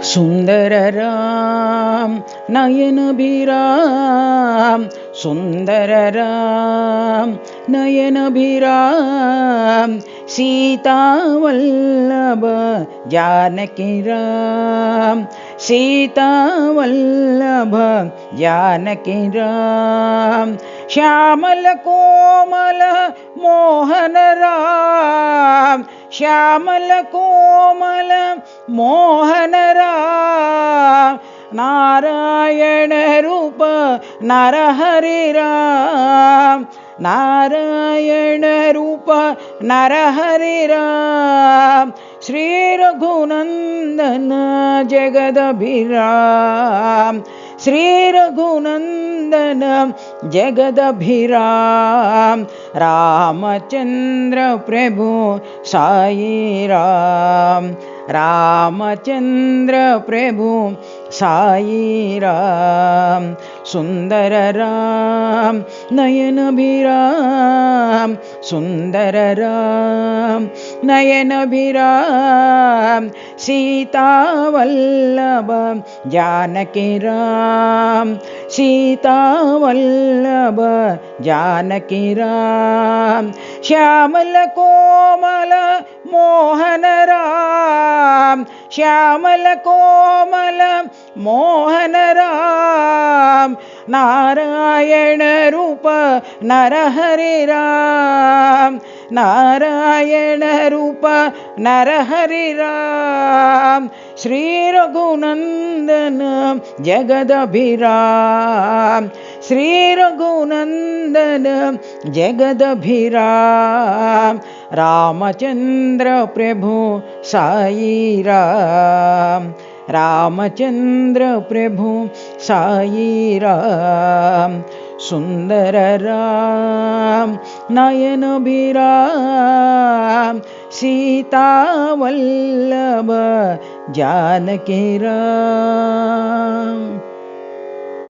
सुंदर राम नयन अभिराम, सुंदर राम नयन अभिराम, सीता वल्लभ जानकी राम, सीता वल्लभ जानकी राम, श्यामल कोमल मोहन राम, श्यामल कोमल मोहन राम, नारायण रूप नरहरि राम, नारायण रूप नरहरि राम, श्री रघुनंदन जगदभिराम, श्री रघुनंदन जगदभिराम, रामचंद्र प्रभु साई राम, रामचंद्र प्रभु साई राम, सुंदर राम नयन अभिराम, सुंदर राम नयन अभिराम, सीता वल्लभ जानकी राम, सीता वल्लभ जानकी राम, श्यामल कोमल मोहन राम, श्यामल कोमल मोहन राम, नारायण रूप नरहरि राम, नारायण रूप नरहरि राम, श्री रघुनंदन जगदभिराम, श्री रघुनंदन जगदभिराम, रामचंद्र प्रभु साई राम, रामचंद्र प्रभु साई राम, सुंदर राम नयन अभिराम, सीता वल्लभ जानकी राम।